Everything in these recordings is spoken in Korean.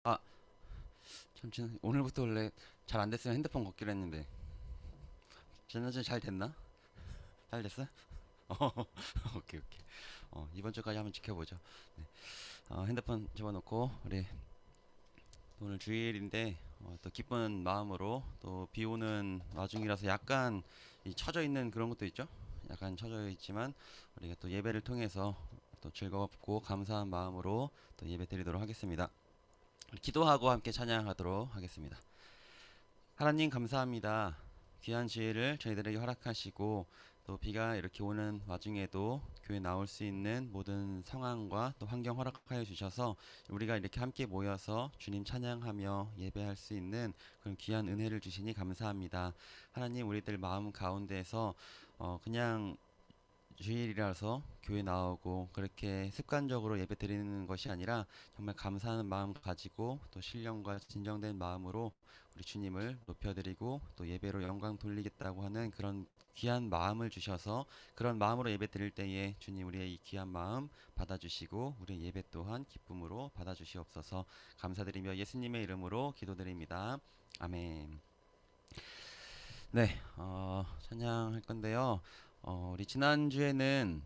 아, 잠시만. 오늘부터 원래 잘 안 됐으면 핸드폰 걷기로 했는데 지난주에 잘 됐나? 잘 됐어? 오케이 오케이. 이번 주까지 한번 지켜보죠. 네. 핸드폰 집어넣고 우리 오늘 주일인데 또 기쁜 마음으로 또 비 오는 와중이라서 약간 처져 있는 그런 것도 있죠. 약간 처져 있지만 우리가 또 예배를 통해서 또 즐겁고 감사한 마음으로 또 예배 드리도록 하겠습니다. 기도하고 함께 찬양하도록 하겠습니다. 하나님 감사합니다. 귀한 지혜를 저희들에게 허락하시고 또 비가 이렇게 오는 와중에도 교회 나올 수 있는 모든 상황과 또 환경 허락하여 주셔서 우리가 이렇게 함께 모여서 주님 찬양하며 예배할 수 있는 그런 귀한 은혜를 주시니 감사합니다. 하나님 우리들 마음 가운데에서 그냥 주일이라서 교회 나오고 그렇게 습관적으로 예배 드리는 것이 아니라 정말 감사하는 마음 가지고 또 신령과 진정된 마음으로 우리 주님을 높여드리고 또 예배로 영광 돌리겠다고 하는 그런 귀한 마음을 주셔서 그런 마음으로 예배 드릴 때에 주님 우리의 이 귀한 마음 받아주시고 우리의 예배 또한 기쁨으로 받아주시옵소서. 감사드리며 예수님의 이름으로 기도드립니다. 아멘. 네, 찬양할 건데요. 우리 지난주에는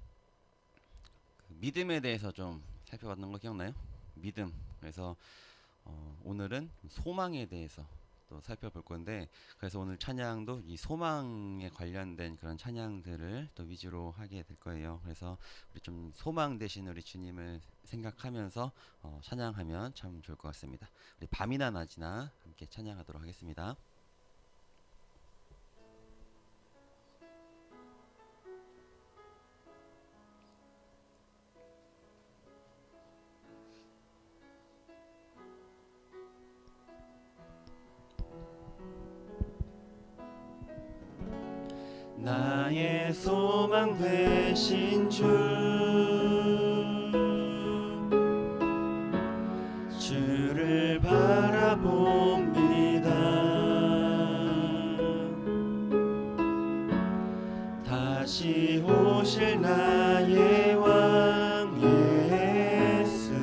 그 믿음에 대해서 좀 살펴봤던 거 기억나요? 믿음. 그래서 오늘은 소망에 대해서 또 살펴볼 건데, 그래서 오늘 찬양도 이 소망에 관련된 그런 찬양들을 또 위주로 하게 될 거예요. 그래서 우리 좀 소망 대신 우리 주님을 생각하면서 찬양하면 참 좋을 것 같습니다. 우리 밤이나 낮이나 함께 찬양하도록 하겠습니다. 나의 소망 되신 주, 주를 바라봅니다. 다시 오실 나의 왕 예수,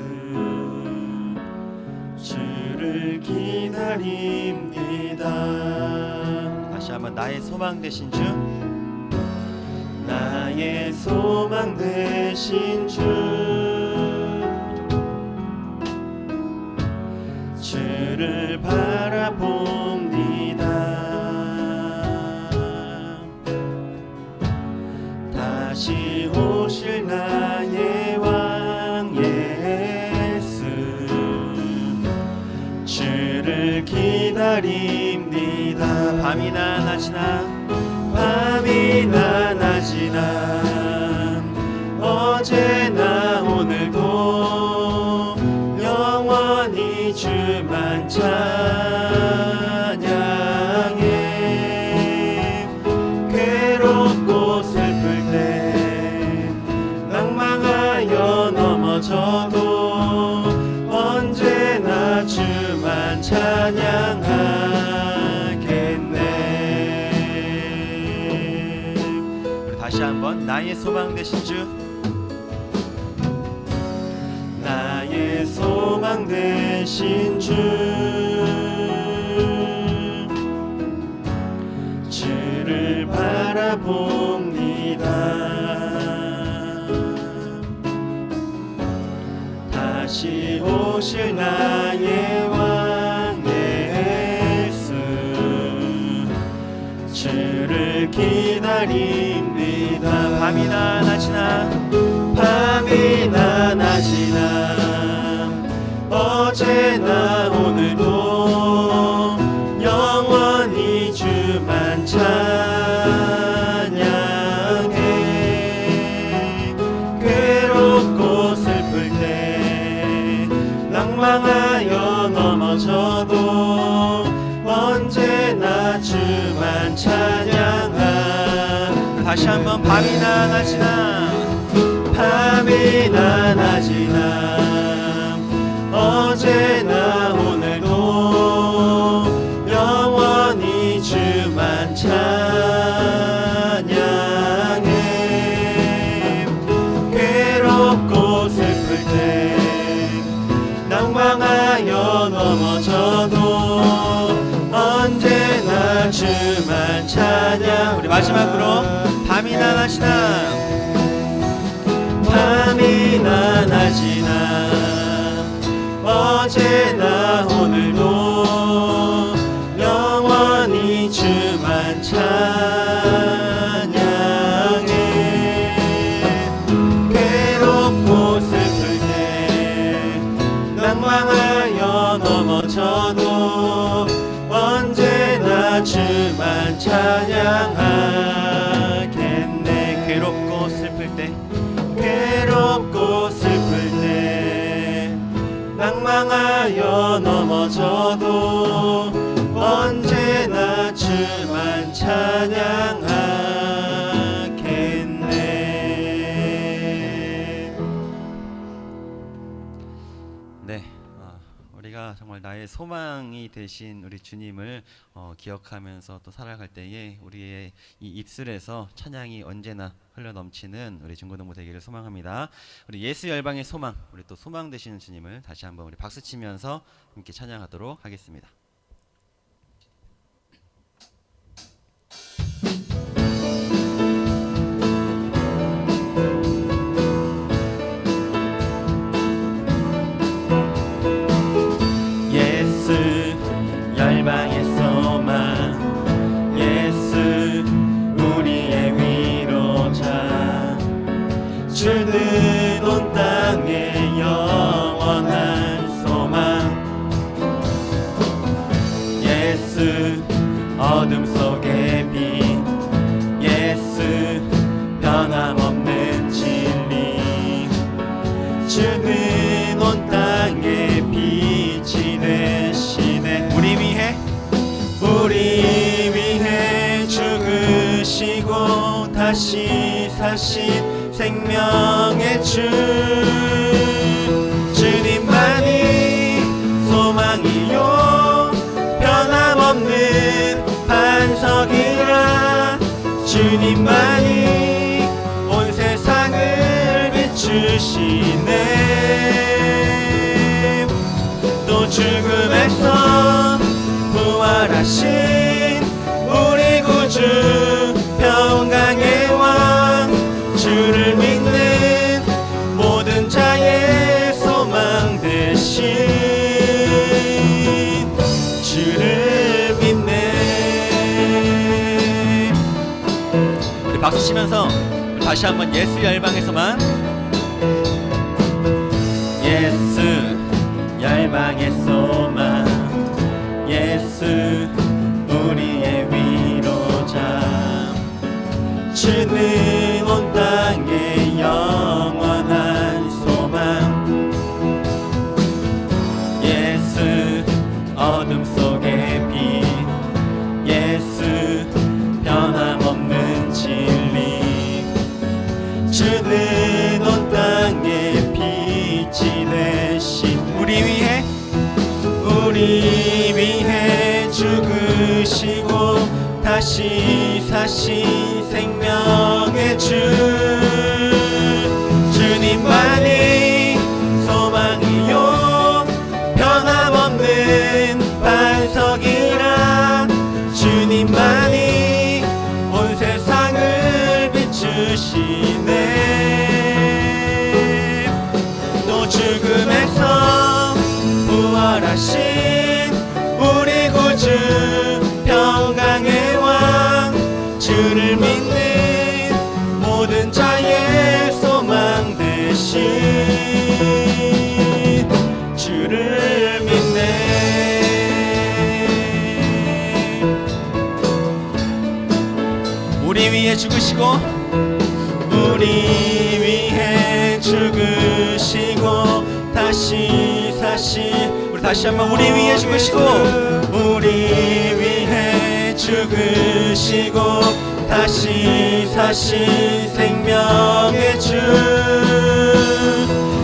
주를 기다립니다. 다시 한번 나의 소망 되신 주, 나의 소망 되신 주, 주를 바라봅니다. 다시 오실 나의 왕 예수, 주를 기다립니다. 밤이나 낮이나 밤이나 낮이나 어제나 오늘도 영원히 주만 찬양해. 괴롭고 슬플 때 낭망하여 넘어져도 언제나 주만 찬양하겠네. 다시 한번 나의 소망 되신 주, 나의 소망 되신 주, 주를 바라봅니다. 다시 오실 나의 왕 예수, 주를 기다립니다. 밤이나 낮이나 밤이나 낮이나 어제나 오늘도 영원히 주만 찬양해. 괴롭고 슬플 때 낭망하여 넘어져도 언제나 주만 찬양하. 다시 한번 밤이나 낮이나 밤이나 낮이나 어제나 오늘도 영원히 주만 찬양해. 괴롭고 슬플 때 낭망하여 넘어져도 언제나 주만 찬양. 우리 마지막으로 밤이나 낮이나 밤이나 낮이나 어제나 오늘도 영원히 주만 찬양해. 괴롭고 슬플 때 낭망하여 넘어져도 언제나 주만 찬양하겠네. 괴롭고 슬플 때 괴롭고 슬플 때 낭망하여 넘어져도 언제나 주만 찬양하겠네. 네, 우리가 정말 나의 소망이 되신 우리 주님을 기억하면서 또 살아갈 때에 우리의 이 입술에서 찬양이 언제나 흘러 넘치는 우리 중고등부 되기를 소망합니다. 우리 예수 열방의 소망, 우리 또 소망 되시는 주님을 다시 한번 우리 박수 치면서 함께 찬양하도록 하겠습니다. 열방의 소망 예수 우리의 위로자 주는 온 땅의 영원한 소망 예수 어둠 속의 빛 예수 변함없는 진리 주는 온 땅의 빛이 되시네. 우리 위해 죽으시고 다시 사신 생명의 주 주님만이 소망이요 변함없는 반석이라 주님만이 온 세상을 비추시네. 또 죽음에서 부활하신 우리 구주 평강의 왕 주를 믿는 모든 자의 소망 되신 주를 믿네. 우리 박수 치면서 다시 한번 예수 열방의 소망 예수 열방의 소망 예수 우리의 위로자 주는 온 땅의 영원한 소망 예수 어둠 속의 빛 예수 변함없는 진리 주는 온 땅의 빛이 되신 우리 위해 죽으시고 다시 사신 생명의 주 주님만이 소망이요 변함없는 반석이라 주님만이 온 세상을 비추시네. 또 죽음에서 부활하신 우리 구주 평강의 왕 주를 믿는 모든 자의 소망 되신 주를 믿네. 우리 위해 죽으시고 우리 위해 죽으시고 다시 사신 우리 다시 한번 우리 위해 죽으시고 우리 위해 죽으시고 다시 사신 생명의 주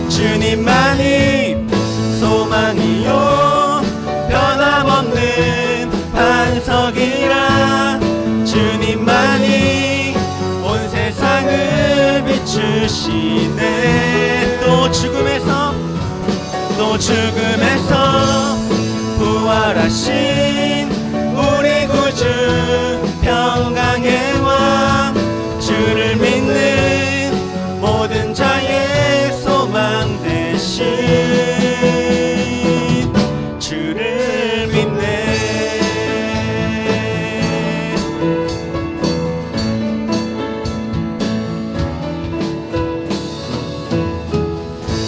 주님만이 소망이요 변함없는 반석이라 주님만이 온 세상을 비추시네. 또 죽음에서 부활하신 우리 구주 평강의 왕 주를 믿는 모든 자의 소망 되신 주를 믿네.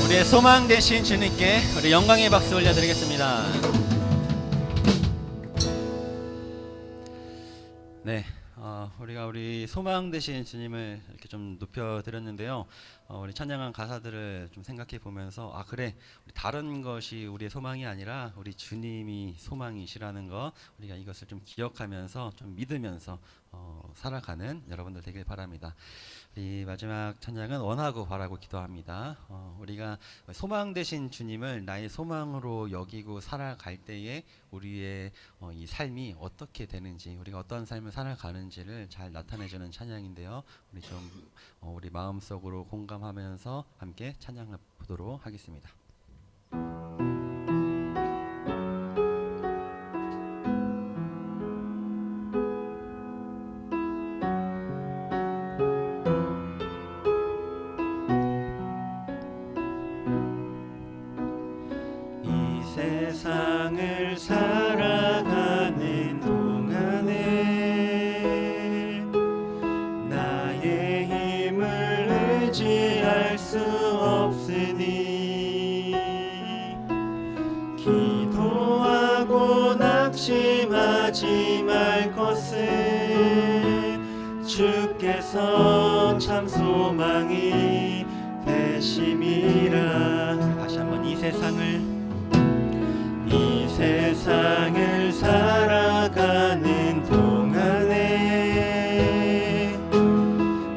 우리의 소망 되신 주님께 우리 영광의 박수 올려드리겠습니다. 네, 우리가 우리 소망 되신 주님을 이렇게 좀 높여드렸는데요. 우리 찬양한 가사들을 좀 생각해 보면서 그래, 우리 다른 것이 우리의 소망이 아니라 우리 주님이 소망이시라는 거, 우리가 이것을 좀 기억하면서 좀 믿으면서 살아가는 여러분들 되길 바랍니다. 이 마지막 찬양은 원하고 바라고 기도합니다. 우리가 소망 되신 주님을 나의 소망으로 여기고 살아갈 때에 우리의 이 삶이 어떻게 되는지, 우리가 어떤 삶을 살아가는지를 잘 나타내주는 찬양인데요. 우리 좀 우리 마음속으로 공감하면서 함께 찬양해 보도록 하겠습니다. 세상을 살아가는 동안에 나의 힘을 의지할 수 없으니 기도하고 낙심하지 말 것은 주께서 참 소망이 되심이라. 다시 한번 이 세상을 살아가는 동안에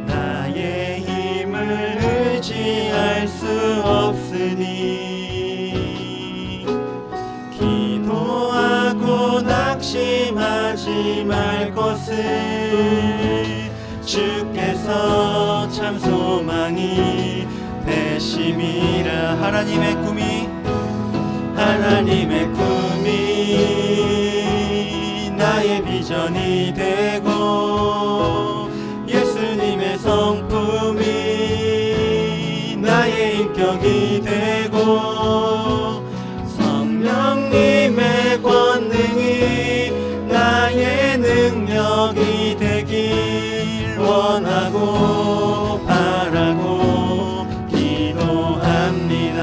나의 힘을 의지할 수 없으니 기도하고 낙심하지 말 것은 주께서 참 소망이 되심이라. 하나님의 꿈이 나의 비전이 되고 예수님의 성품이 나의 인격이 되고 성령님의 권능이 나의 능력이 되길 원하고 바라고 기도합니다.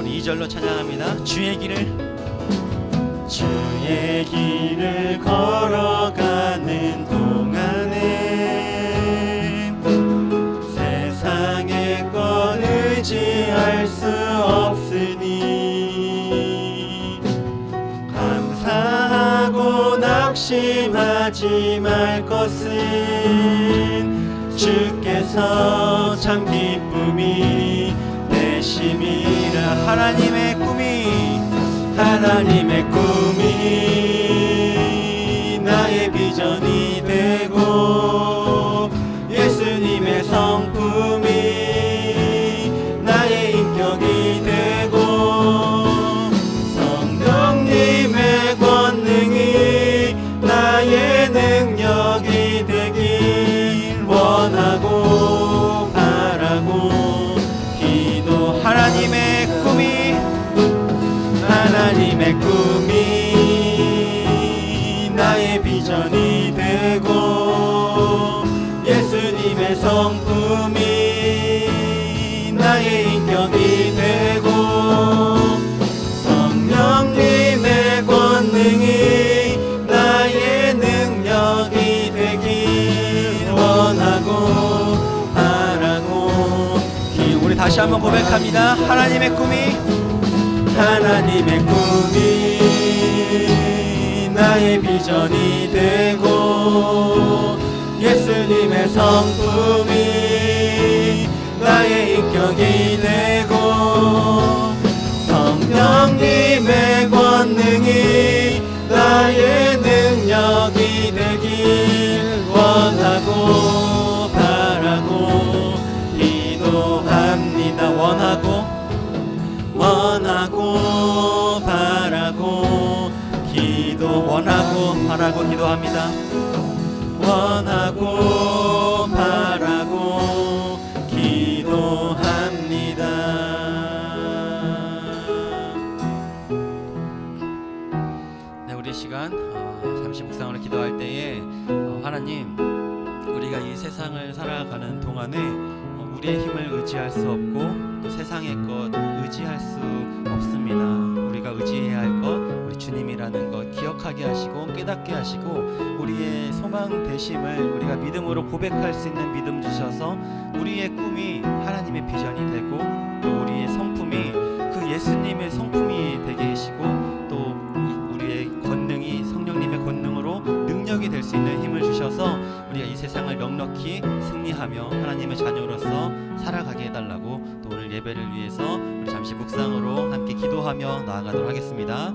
2절로 찬양합니다. 주의 길을 걸어가는 동안에 세상의 것 의지할 수 없으니 감사하고 낙심하지 말 것은 주께서 참 기쁨이 되심이라. 하나님의 꿈이 나의 비전이 되고 예수님의 성품이 나의 인격이 되고 성령님의 권능이 나의 능력이 되길 원하고 바라고 기도. 하나님의 꿈이 나의 비전이 되고 예수님의 성품이 나의 인격이 되고 성령님의 권능이 나의 능력이 되길 원하고 바라고 우리 다시 한번 고백합니다. 하나님의 꿈이 나의 비전이 되고 예수님의 성품이 나의 인격이 되고 성령님의 권능이 나의 능력이 되길 원하고 바라고 기도합니다. 원하고 원하고 바라고 기도합니다. 원하고 바라고 기도합니다. 네, 우리 시간 잠시 묵상으로 기도할 때에 하나님, 우리가 이 세상을 살아가는 동안에 우리의 힘을 의지할 수 없고 또 세상의 것 의지할 수 없습니다. 우리가 의지해야 할 것, 우리 주님이라는 것 기억하게 하시고 깨닫게 하시고 우리의 소망 되심을 우리가 믿음으로 고백할 수 있는 믿음 주셔서 우리의 꿈이 하나님의 비전이 되고 또 우리의 성품이 그 예수님의 성품이 되게 하시고 또 우리의 권능이 성령님의 권능으로 능력이 될 수 있는 힘을 주셔서 우리가 이 세상을 넉넉히 승리하며 하나님의 자녀로서 살아가게 해달라고 또 오늘 예배를 위해서 우리 잠시 묵상으로 함께 기도하며 나아가도록 하겠습니다.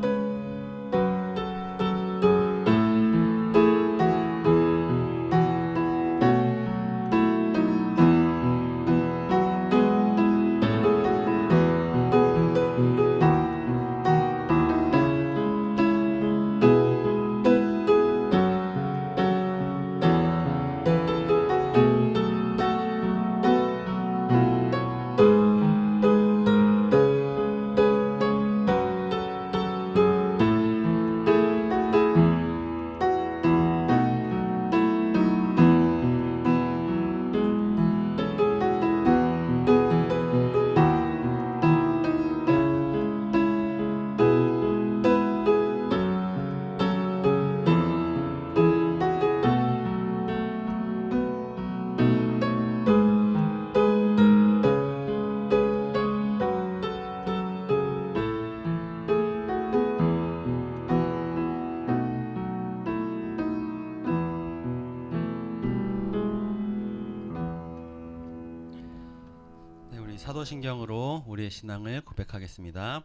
사도신경으로 우리의 신앙을 고백하겠습니다.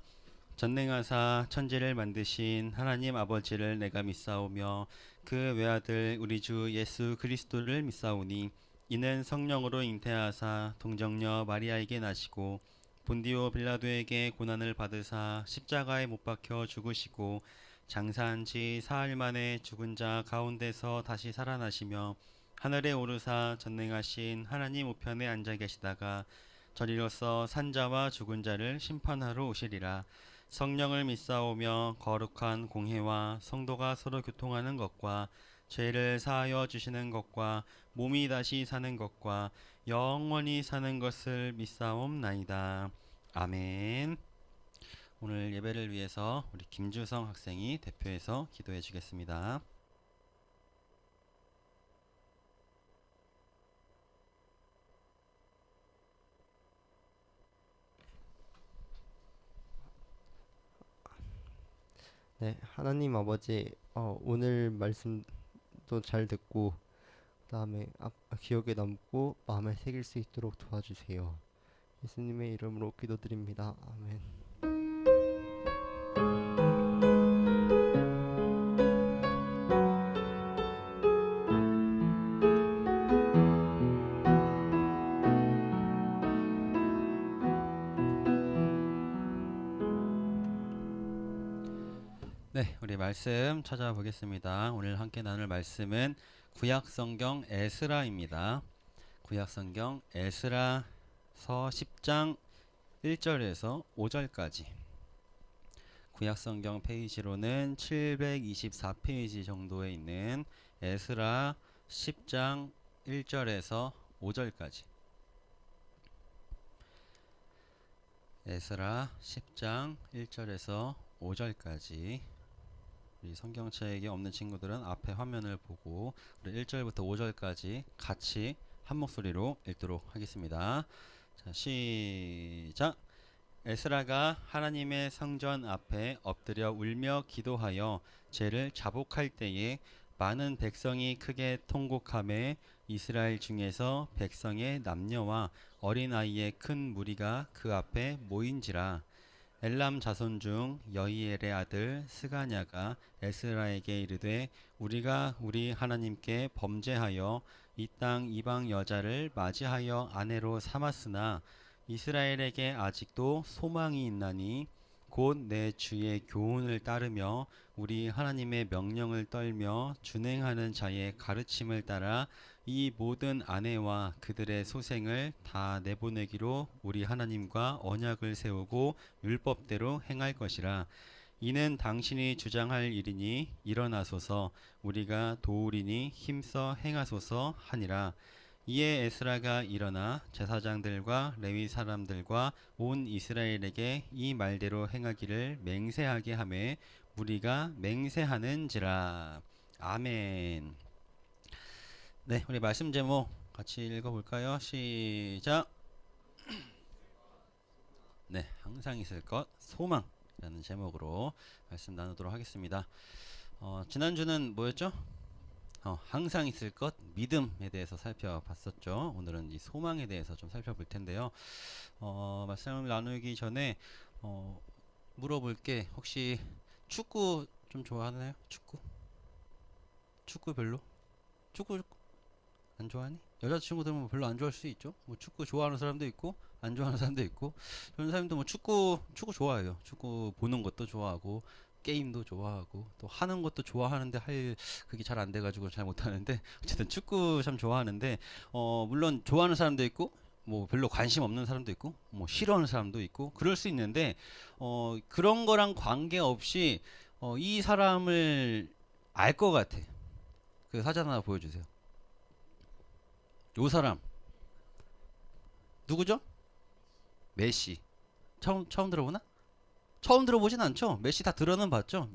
전능하사 천지를 만드신 하나님 아버지를 내가 믿사오며 그 외아들 우리 주 예수 그리스도를 믿사오니 이는 성령으로 잉태하사 동정녀 마리아에게 나시고 본디오 빌라도에게 고난을 받으사 십자가에 못 박혀 죽으시고 장사한 지 사흘 만에 죽은 자 가운데서 다시 살아나시며 하늘에 오르사 전능하신 하나님 우편에 앉아 계시다가 저리로서 산자와 죽은 자를 심판하러 오시리라. 성령을 믿사오며 거룩한 공회와 성도가 서로 교통하는 것과 죄를 사하여 주시는 것과 몸이 다시 사는 것과 영원히 사는 것을 믿사옵나이다. 아멘. 오늘 예배를 위해서 우리 김주성 학생이 대표해서 기도해 주겠습니다. 네, 하나님 아버지, 오늘 말씀도 잘 듣고 그다음에 기억에 남고 마음에 새길 수 있도록 도와주세요. 예수님의 이름으로 기도드립니다. 아멘. 네, 우리 말씀 찾아보겠습니다. 오늘 함께 나눌 말씀은 구약성경 에스라입니다. 구약성경 에스라서 10장 1절에서 5절까지. 구약성경 페이지로는 724페이지 정도에 있는 에스라 10장 1절에서 5절까지. 에스라 10장 1절에서 5절까지. 우리 성경책에 없는 친구들은 앞에 화면을 보고 우리 1절부터 5절까지 같이 한 목소리로 읽도록 하겠습니다. 자, 시작. 에스라가 하나님의 성전 앞에 엎드려 울며 기도하여 죄를 자복할 때에 많은 백성이 크게 통곡하매 이스라엘 중에서 백성의 남녀와 어린아이의 큰 무리가 그 앞에 모인지라. 엘람 자손 중 여이엘의 아들 스가냐가 에스라에게 이르되 우리가 우리 하나님께 범죄하여 이 땅 이방 여자를 맞이하여 아내로 삼았으나 이스라엘에게 아직도 소망이 있나니 곧 내 주의 교훈을 따르며 우리 하나님의 명령을 떨며 준행하는 자의 가르침을 따라 이 모든 아내와 그들의 소생을 다 내보내기로 우리 하나님과 언약을 세우고 율법대로 행할 것이라. 이는 당신이 주장할 일이니 일어나소서 우리가 도우리니 힘써 행하소서 하니라. 이에 에스라가 일어나 제사장들과 레위 사람들과 온 이스라엘에게 이 말대로 행하기를 맹세하게 하매 무리가 맹세하는지라. 아멘. 네, 우리 말씀 제목 같이 읽어볼까요? 시작. 네, 항상 있을 것 소망이라는 제목으로 말씀 나누도록 하겠습니다. 지난주는 뭐였죠? 항상 있을 것 믿음에 대해서 살펴봤었죠. 오늘은 이 소망에 대해서 좀 살펴볼 텐데요. 말씀을 나누기 전에 물어볼 게, 혹시 축구 좀 좋아하나요? 축구 별로? 축구 안 좋아하니? 여자친구들은 뭐 별로 안 좋아할 수 있죠. 뭐 축구 좋아하는 사람도 있고 안 좋아하는 사람도 있고, 그런 사람도 뭐 축구 좋아해요. 축구 보는 것도 좋아하고 게임도 좋아하고 또 하는 것도 좋아하는데 그게 잘 안 돼가지고 잘 못하는데, 어쨌든 축구 참 좋아하는데, 물론 좋아하는 사람도 있고 뭐 별로 관심 없는 사람도 있고 뭐 싫어하는 사람도 있고 그럴 수 있는데, 그런 거랑 관계없이 이 사람을 알 것 같아. 그 사진 하나 보여주세요. 요 사람 누구죠? 메시. 처음 들어보나? 처음 들어보진 않죠. 메시 다 들어는 봤죠.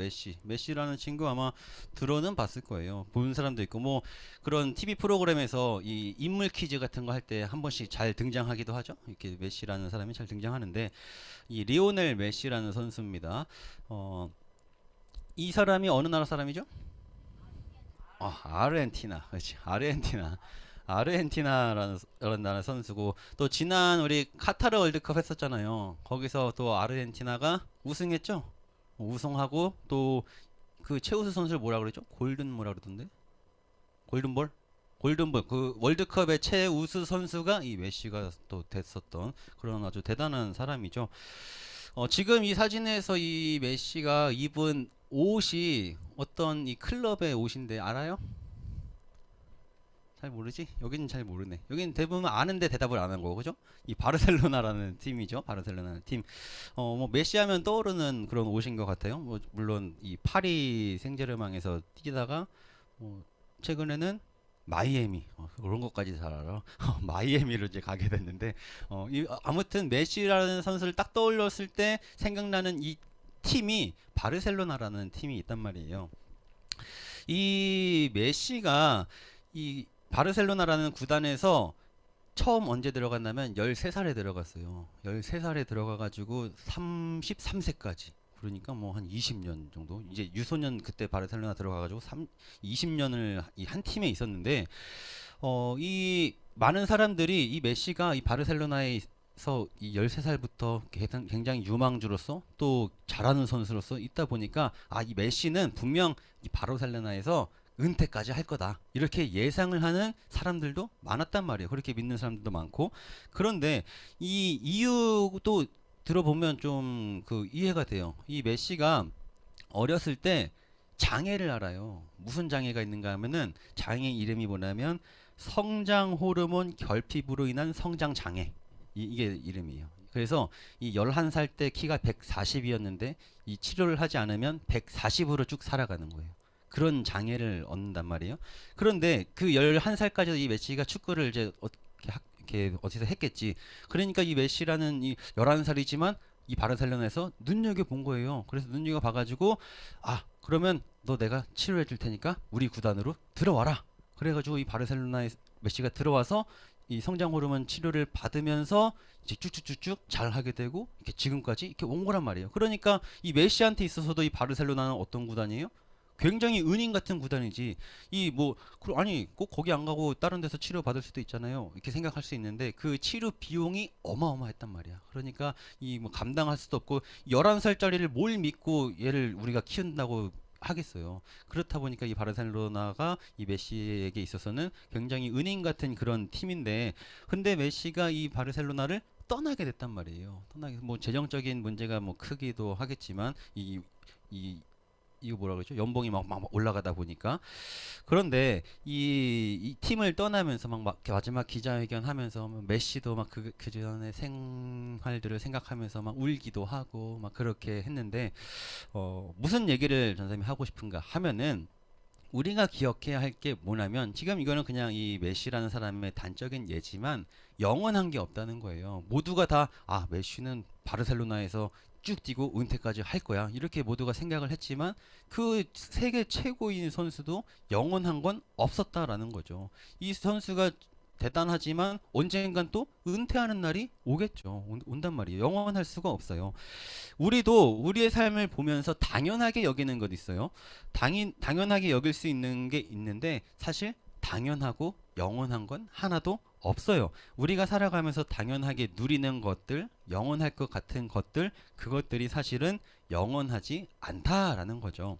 메시라는 친구 아마 들어는 봤을 거예요. 본 사람도 있고, 뭐 그런 TV 프로그램에서 이 인물 퀴즈 같은 거 할 때 한 번씩 잘 등장하기도 하죠. 이렇게 메시라는 사람이 잘 등장하는데, 이 리오넬 메시라는 선수입니다. 이 사람이 어느 나라 사람이죠? 아르헨티나. 그렇지. 아르헨티나라는 나라 선수고, 또 지난 우리 카타르 월드컵 했었잖아요. 거기서 또 아르헨티나가 우승했죠. 우승하고 또 그 최우수 선수를 뭐라 그러죠? 뭐라 그러던데? 골든볼? 그 월드컵의 최우수 선수가 이 메시가 또 됐었던 그런 아주 대단한 사람이죠. 지금 이 사진에서 이 메시가 입은 옷이 어떤 이 클럽의 옷인데 알아요? 잘 모르지? 여기는 잘 모르네. 여기는 대부분 아는데 대답을 안 한 거고, 그죠? 이 바르셀로나라는 팀이죠. 바르셀로나는 팀. 뭐 메시 하면 떠오르는 그런 옷인 것 같아요. 뭐 물론 이 파리 생제르맹에서 뛰다가 최근에는 마이애미, 그런 것까지 잘 알아. 마이애미로 이제 가게 됐는데, 아무튼 메시라는 선수를 딱 떠올렸을 때 생각나는 이 팀이 바르셀로나라는 팀이 있단 말이에요. 이 메시가 이 바르셀로나라는 구단에서 처음 언제 들어갔냐면 13살에 들어갔어요. 13살에 들어가가지고 33세까지. 그러니까 뭐 한 20년 정도. 이제 유소년 그때 바르셀로나 들어가가지고 20년을 이 한 팀에 있었는데, 이 많은 사람들이 이 메시가 이 바르셀로나에서 이 13살부터 굉장히 유망주로서 또 잘하는 선수로서 있다 보니까, 이 메시는 분명 이 바르셀로나에서 은퇴까지 할 거다, 이렇게 예상을 하는 사람들도 많았단 말이에요. 그렇게 믿는 사람들도 많고. 그런데 이 이유도 들어보면 좀 그 이해가 돼요. 이 메시가 어렸을 때 장애를 알아요. 무슨 장애가 있는가 하면은, 장애 이름이 뭐냐면 성장 호르몬 결핍으로 인한 성장 장애, 이게 이름이에요. 그래서 이 11살 때 키가 140이었는데 이 치료를 하지 않으면 140으로 쭉 살아가는 거예요. 그런 장애를 얻는단 말이에요. 그런데 그 11살까지도 이 메시가 축구를 이제 이렇게 어디서 했겠지. 그러니까 이 메시라는 이 11살이지만 이 바르셀로나에서 눈여겨본 거예요. 그래서 눈여겨봐가지고, 그러면 너 내가 치료해 줄 테니까 우리 구단으로 들어와라. 그래가지고 이 바르셀로나에 메시가 들어와서 이 성장 호르몬 치료를 받으면서 이제 쭉쭉쭉쭉 잘 하게 되고, 이렇게 지금까지 이렇게 온 거란 말이에요. 그러니까 이 메시한테 있어서도 이 바르셀로나는 어떤 구단이에요? 굉장히 은인 같은 구단이지. 아니 꼭 거기 안 가고 다른 데서 치료 받을 수도 있잖아요. 이렇게 생각할 수 있는데, 그 치료 비용이 어마어마했단 말이야. 그러니까 이 뭐 감당할 수도 없고, 11살짜리를 뭘 믿고 얘를 우리가 키운다고 하겠어요. 그렇다 보니까 이 바르셀로나가 이 메시에게 있어서는 굉장히 은인 같은 그런 팀인데, 근데 메시가 이 바르셀로나를 떠나게 됐단 말이에요. 떠나게 뭐 재정적인 문제가 뭐 크기도 하겠지만 이 이거 뭐라 그러죠? 연봉이 막 올라가다 보니까 그런데 이 팀을 떠나면서 막 마지막 기자회견 하면서 메시도 막 그 전에 생활들을 생각하면서 막 울기도 하고 막 그렇게 했는데 무슨 얘기를 전사님이 하고 싶은가 하면은 우리가 기억해야 할 게 뭐냐면 지금 이거는 그냥 이 메시라는 사람의 단적인 예지만 영원한 게 없다는 거예요. 모두가 다 메시는 바르셀로나에서 쭉 뛰고 은퇴까지 할 거야. 이렇게 모두가 생각을 했지만 그 세계 최고인 선수도 영원한 건 없었다라는 거죠. 이 선수가 대단하지만 언젠간 또 은퇴하는 날이 오겠죠. 온단 말이에요. 영원할 수가 없어요. 우리도 우리의 삶을 보면서 당연하게 여기는 것 있어요. 당연하게 여길 수 있는 게 있는데 사실 당연하고 영원한 건 하나도 없어요. 우리가 살아가면서 당연하게 누리는 것들, 영원할 것 같은 것들, 그것들이 사실은 영원하지 않다라는 거죠.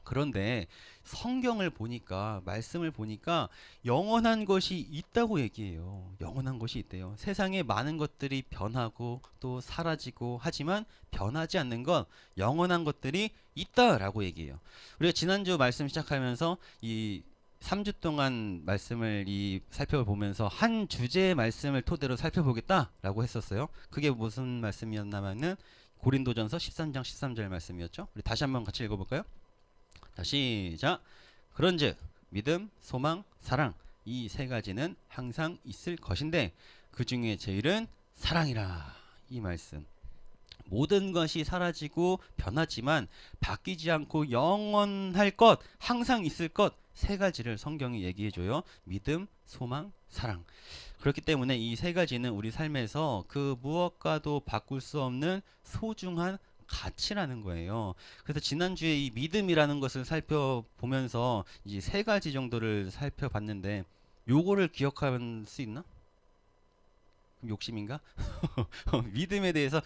그런데 성경을 보니까 말씀을 보니까 영원한 것이 있다고 얘기해요. 영원한 것이 있대요. 세상에 많은 것들이 변하고 또 사라지고 하지만 변하지 않는 것, 영원한 것들이 있다라고 얘기해요. 우리가 지난주 말씀 시작하면서 이 3주 동안 말씀을 살펴보면서 한 주제의 말씀을 토대로 살펴보겠다라고 했었어요. 그게 무슨 말씀이었냐면은 고린도전서 13장 13절 말씀이었죠. 우리 다시 한번 같이 읽어볼까요? 자, 시작. 그런즉 믿음, 소망, 사랑 이 세 가지는 항상 있을 것인데 그 중에 제일은 사랑이라. 이 말씀. 모든 것이 사라지고 변하지만 바뀌지 않고 영원할 것, 항상 있을 것 세 가지를 성경이 얘기해줘요. 믿음, 소망, 사랑. 그렇기 때문에 이 세 가지는 우리 삶에서 그 무엇과도 바꿀 수 없는 소중한 가치라는 거예요. 그래서 지난주에 이 믿음이라는 것을 살펴보면서 이제 세 가지 정도를 살펴봤는데 요거를 기억할 수 있나? 그럼 욕심인가? 믿음에 대해서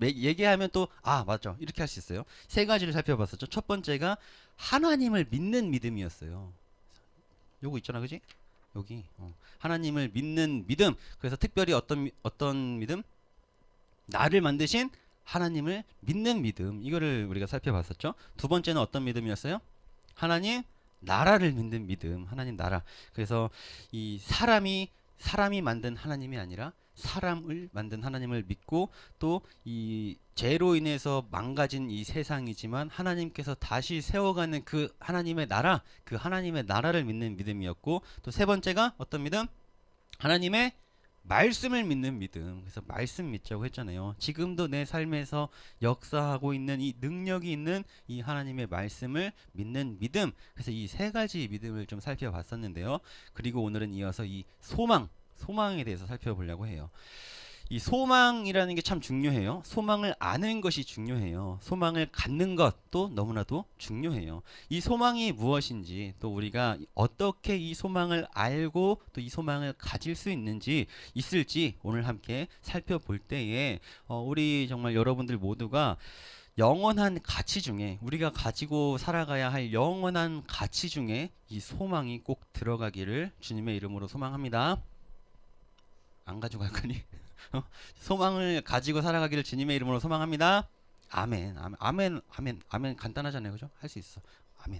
얘기하면 또 맞죠. 이렇게 할 수 있어요. 세 가지를 살펴봤었죠. 첫 번째가 하나님을 믿는 믿음이었어요. 요거 있잖아, 그지? 여기 하나님을 믿는 믿음. 그래서 특별히 어떤 믿음? 나를 만드신 하나님을 믿는 믿음. 이거를 우리가 살펴봤었죠. 두 번째는 어떤 믿음이었어요? 하나님 나라를 믿는 믿음. 하나님 나라. 그래서 이 사람이 만든 하나님이 아니라 사람을 만든 하나님을 믿고 또 이 죄로 인해서 망가진 이 세상이지만 하나님께서 다시 세워가는 그 하나님의 나라, 그 하나님의 나라를 믿는 믿음이었고 또 세 번째가 어떤 믿음? 하나님의 말씀을 믿는 믿음. 그래서 말씀 믿자고 했잖아요. 지금도 내 삶에서 역사하고 있는 이 능력이 있는 이 하나님의 말씀을 믿는 믿음. 그래서 이 세 가지 믿음을 좀 살펴봤었는데요. 그리고 오늘은 이어서 이 소망에 대해서 살펴보려고 해요. 이 소망이라는 게 참 중요해요. 소망을 아는 것이 중요해요. 소망을 갖는 것도 너무나도 중요해요. 이 소망이 무엇인지 또 우리가 어떻게 이 소망을 알고 또 이 소망을 가질 수 있을지 오늘 함께 살펴볼 때에 우리 정말 여러분들 모두가 영원한 가치 중에 우리가 가지고 살아가야 할 영원한 가치 중에 이 소망이 꼭 들어가기를 주님의 이름으로 소망합니다. 안 가지고 갈 거니? 소망을 가지고 살아가기를 주님의 이름으로 소망합니다. 아멘. 아멘. 간단하잖아요. 그죠? 할 수 있어. 아멘.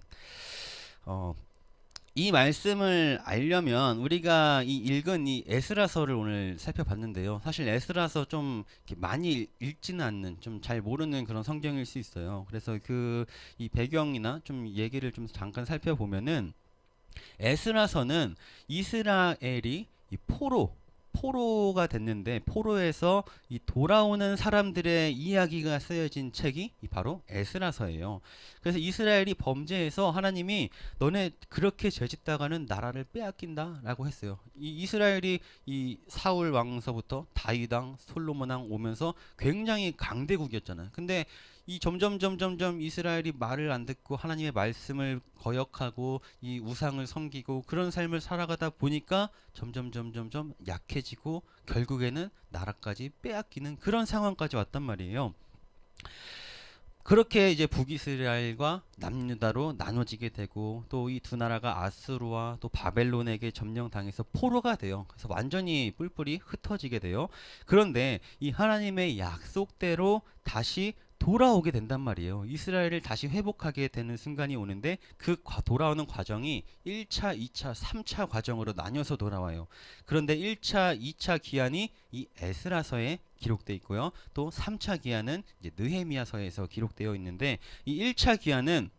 이 말씀을 알려면 우리가 읽은 이 에스라서를 오늘 살펴봤는데요. 사실 에스라서 좀 많이 읽지는 않는, 좀 잘 모르는 그런 성경일 수 있어요. 그래서 이 배경이나 좀 얘기를 좀 잠깐 살펴보면은 에스라서는 이스라엘이 이 포로가 됐는데 포로에서 이 돌아오는 사람들의 이야기가 쓰여진 책이 바로 에스라서예요. 그래서 이스라엘이 범죄해서 하나님이 너네 그렇게 죄짓다가는 나라를 빼앗긴다라고 했어요. 이스라엘이 이 사울 왕서부터 다윗 왕, 솔로몬 왕 오면서 굉장히 강대국이었잖아요. 근데 이 점점 이스라엘이 말을 안 듣고 하나님의 말씀을 거역하고 이 우상을 섬기고 그런 삶을 살아가다 보니까 점점 약해지고 결국에는 나라까지 빼앗기는 그런 상황까지 왔단 말이에요. 그렇게 이제 북이스라엘과 남유다로 나눠지게 되고 또 이 두 나라가 아수르와 또 바벨론에게 점령당해서 포로가 돼요. 그래서 완전히 뿔뿔이 흩어지게 돼요. 그런데 이 하나님의 약속대로 다시 돌아오게 된단 말이에요. 이스라엘을 다시 회복하게 되는 순간이 오는데 그 돌아오는 과정이 1차, 2차, 3차 과정으로 나뉘어서 돌아와요. 그런데 1차, 2차 기한이 이 에스라서에 기록되어 있고요. 또 3차 기한은 이제 느헤미야서에서 기록되어 있는데 이 1차 기한은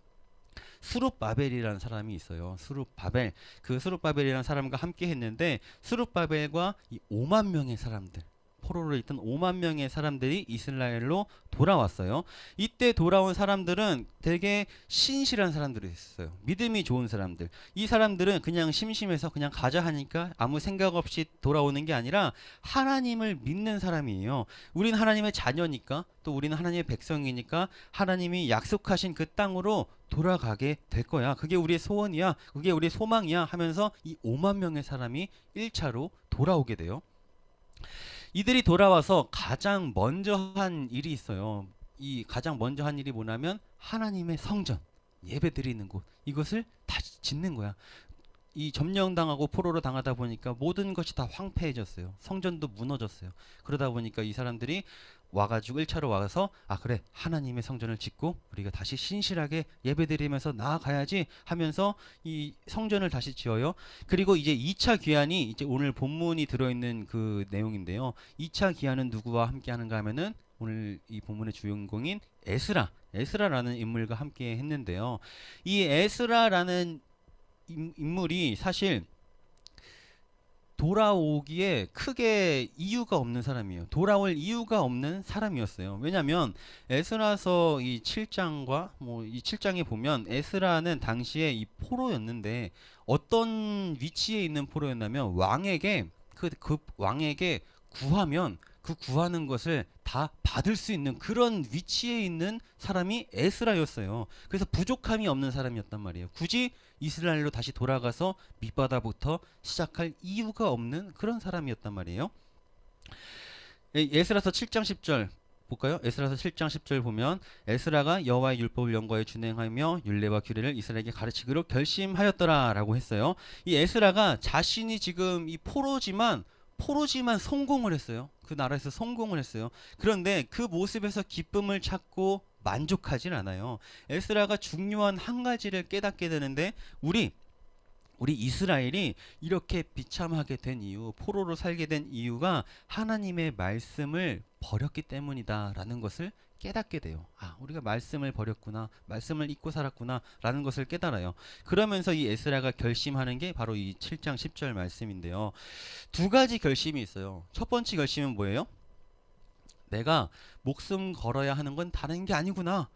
수룹바벨이라는 사람이 있어요. 수룹바벨. 그 수룹바벨이라는 사람과 함께 했는데 수룹바벨과 이 5만 명의 사람들 포로로 있던 5만 명의 사람들이 이스라엘로 돌아왔어요. 이때 돌아온 사람들은 되게 신실한 사람들이 있었어요. 믿음이 좋은 사람들. 이 사람들은 그냥 심심해서 그냥 가자 하니까 아무 생각 없이 돌아오는 게 아니라 하나님을 믿는 사람이에요. 우리는 하나님의 자녀니까 또 우리는 하나님의 백성이니까 하나님이 약속하신 그 땅으로 돌아가게 될 거야. 그게 우리의 소원이야. 그게 우리의 소망이야 하면서 이 5만 명의 사람이 1차로 돌아오게 돼요. 이들이 돌아와서 가장 먼저 한 일이 있어요. 이 가장 먼저 한 일이 뭐냐면 하나님의 성전, 예배 드리는 곳, 이것을 다시 짓는 거야. 이 점령당하고 포로로 당하다 보니까 모든 것이 다 황폐해졌어요. 성전도 무너졌어요. 그러다 보니까 이 사람들이 와가지고 1차로 와서 아 그래 하나님의 성전을 짓고 우리가 다시 신실하게 예배드리면서 나아가야지 하면서 이 성전을 다시 지어요. 그리고 이제 2차 귀환이 이제 오늘 본문이 들어있는 그 내용인데요. 2차 귀환은 누구와 함께 하는가 하면은 오늘 이 본문의 주인공인 에스라라는 인물과 함께 했는데요. 이 에스라라는 인물이 사실 돌아오기에 크게 이유가 없는 사람이에요. 돌아올 이유가 없는 사람이었어요. 왜냐하면 에스라서 이 7장과 뭐 이 7장에 보면 에스라는 당시에 이 포로였는데 어떤 위치에 있는 포로였냐면 왕에게 그 왕에게 구하면 그 구하는 것을 다 받을 수 있는 그런 위치에 있는 사람이 에스라였어요. 그래서 부족함이 없는 사람이었단 말이에요. 굳이 이스라엘로 다시 돌아가서 밑바닥부터 시작할 이유가 없는 그런 사람이었단 말이에요. 에스라서 7장 10절 볼까요? 에스라서 7장 10절 보면 에스라가 여호와의 율법을 영과에 준행하며 율례와 규례를 이스라엘에게 가르치기로 결심하였더라 라고 했어요. 이 에스라가 자신이 지금 이 포로지만 성공을 했어요. 그 나라에서 성공을 했어요. 그런데 그 모습에서 기쁨을 찾고 만족하진 않아요. 에스라가 중요한 한 가지를 깨닫게 되는데 우리 이스라엘이 이렇게 비참하게 된 이유, 포로로 살게 된 이유가 하나님의 말씀을 버렸기 때문이다라는 것을 깨닫게 돼요. 아, 우리가 말씀을 버렸구나, 말씀을 잊고 살았구나 라는 것을 깨달아요. 그러면서 이 에스라가 결심하는 게 바로 이 7장 10절 말씀인데요. 두 가지 결심이 있어요. 첫 번째 결심은 뭐예요? 내가 목숨 걸어야 하는 건 다른 게 아니구나,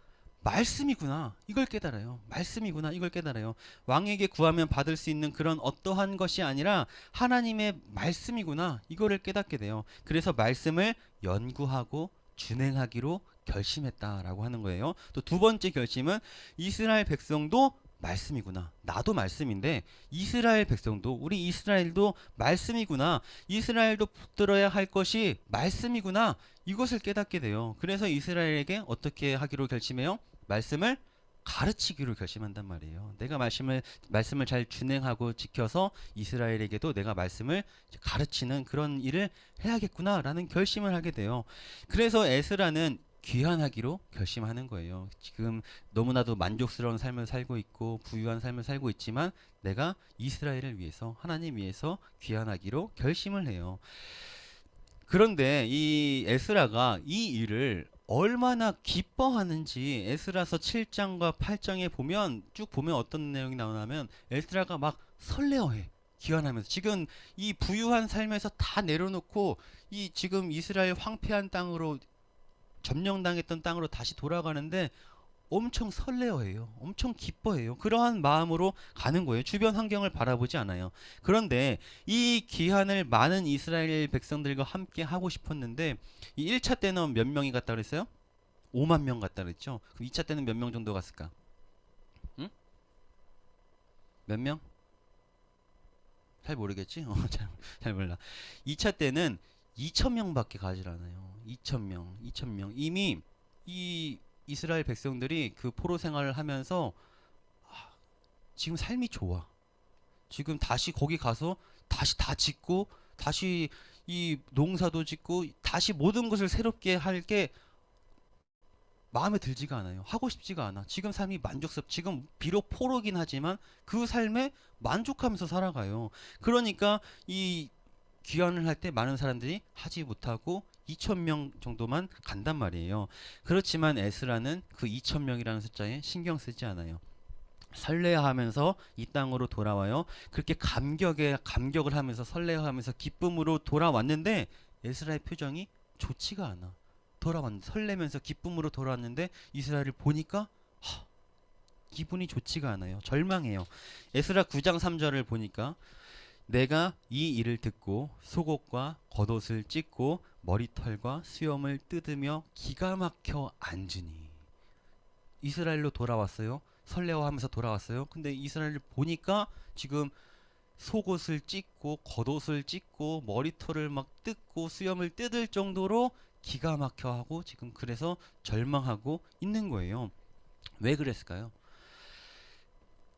말씀이구나, 이걸 깨달아요. 말씀이구나, 이걸 깨달아요. 왕에게 구하면 받을 수 있는 그런 어떠한 것이 아니라 하나님의 말씀이구나, 이거를 깨닫게 돼요. 그래서 말씀을 연구하고 준행하기로 결심했다라고 하는 거예요. 또 두 번째 결심은 이스라엘 백성도 말씀이구나. 나도 말씀인데 이스라엘 백성도, 우리 이스라엘도 말씀이구나. 이스라엘도 붙들어야 할 것이 말씀이구나. 이것을 깨닫게 돼요. 그래서 이스라엘에게 어떻게 하기로 결심해요? 말씀을 가르치기로 결심한단 말이에요. 내가 말씀을 잘 준행하고 지켜서 이스라엘에게도 내가 말씀을 가르치는 그런 일을 해야겠구나라는 결심을 하게 돼요. 그래서 에스라는 귀환하기로 결심하는 거예요. 지금 너무나도 만족스러운 삶을 살고 있고 부유한 삶을 살고 있지만 내가 이스라엘을 위해서, 하나님 위해서 귀환하기로 결심을 해요. 그런데 이 에스라가 이 일을 얼마나 기뻐하는지 에스라서 7장과 8장에 보면 쭉 보면 어떤 내용이 나오냐면 에스라가 막 설레어해. 귀환하면서 지금 이 부유한 삶에서 다 내려놓고 이 지금 이스라엘 황폐한 땅으로, 점령당했던 땅으로 다시 돌아가는데 엄청 설레어해요. 엄청 기뻐해요. 그러한 마음으로 가는 거예요. 주변 환경을 바라보지 않아요. 그런데 이 귀환을 많은 이스라엘 백성들과 함께 하고 싶었는데 이 1차 때는 몇 명이 갔다 그랬어요? 5만 명 갔다 그랬죠. 그럼 2차 때는 몇 명 정도 갔을까? 응? 몇 명? 잘 모르겠지? 잘 몰라. 2차 때는 2,000명밖에 가지 않아요. 2,000명. 이미 이 이스라엘 백성들이 그 포로 생활을 하면서 지금 삶이 좋아. 지금 다시 거기 가서 다시 다 짓고 다시 이 농사도 짓고 다시 모든 것을 새롭게 할 게 마음에 들지가 않아요. 하고 싶지가 않아. 지금 삶이 지금 비록 포로긴 하지만 그 삶에 만족하면서 살아가요. 그러니까 이 귀환을 할 때 많은 사람들이 하지 못하고 2,000명 정도만 간단 말이에요. 그렇지만 에스라는 그 2,000명이라는 숫자에 신경 쓰지 않아요. 설레하면서 이 땅으로 돌아와요. 그렇게 감격을 하면서 설레하면서 기쁨으로 돌아왔는데 에스라의 표정이 좋지가 않아. 설레면서 기쁨으로 돌아왔는데 이스라엘을 보니까 기분이 좋지가 않아요. 절망해요. 에스라 9장 3절을 보니까 내가 이 일을 듣고 속옷과 겉옷을 찢고 머리털과 수염을 뜯으며 기가 막혀 앉으니. 이스라엘로 돌아왔어요. 설레어하면서 돌아왔어요. 근데 이스라엘을 보니까 지금 속옷을 찢고 겉옷을 찢고 머리털을 막 뜯고 수염을 뜯을 정도로 기가 막혀하고 지금 그래서 절망하고 있는 거예요. 왜 그랬을까요?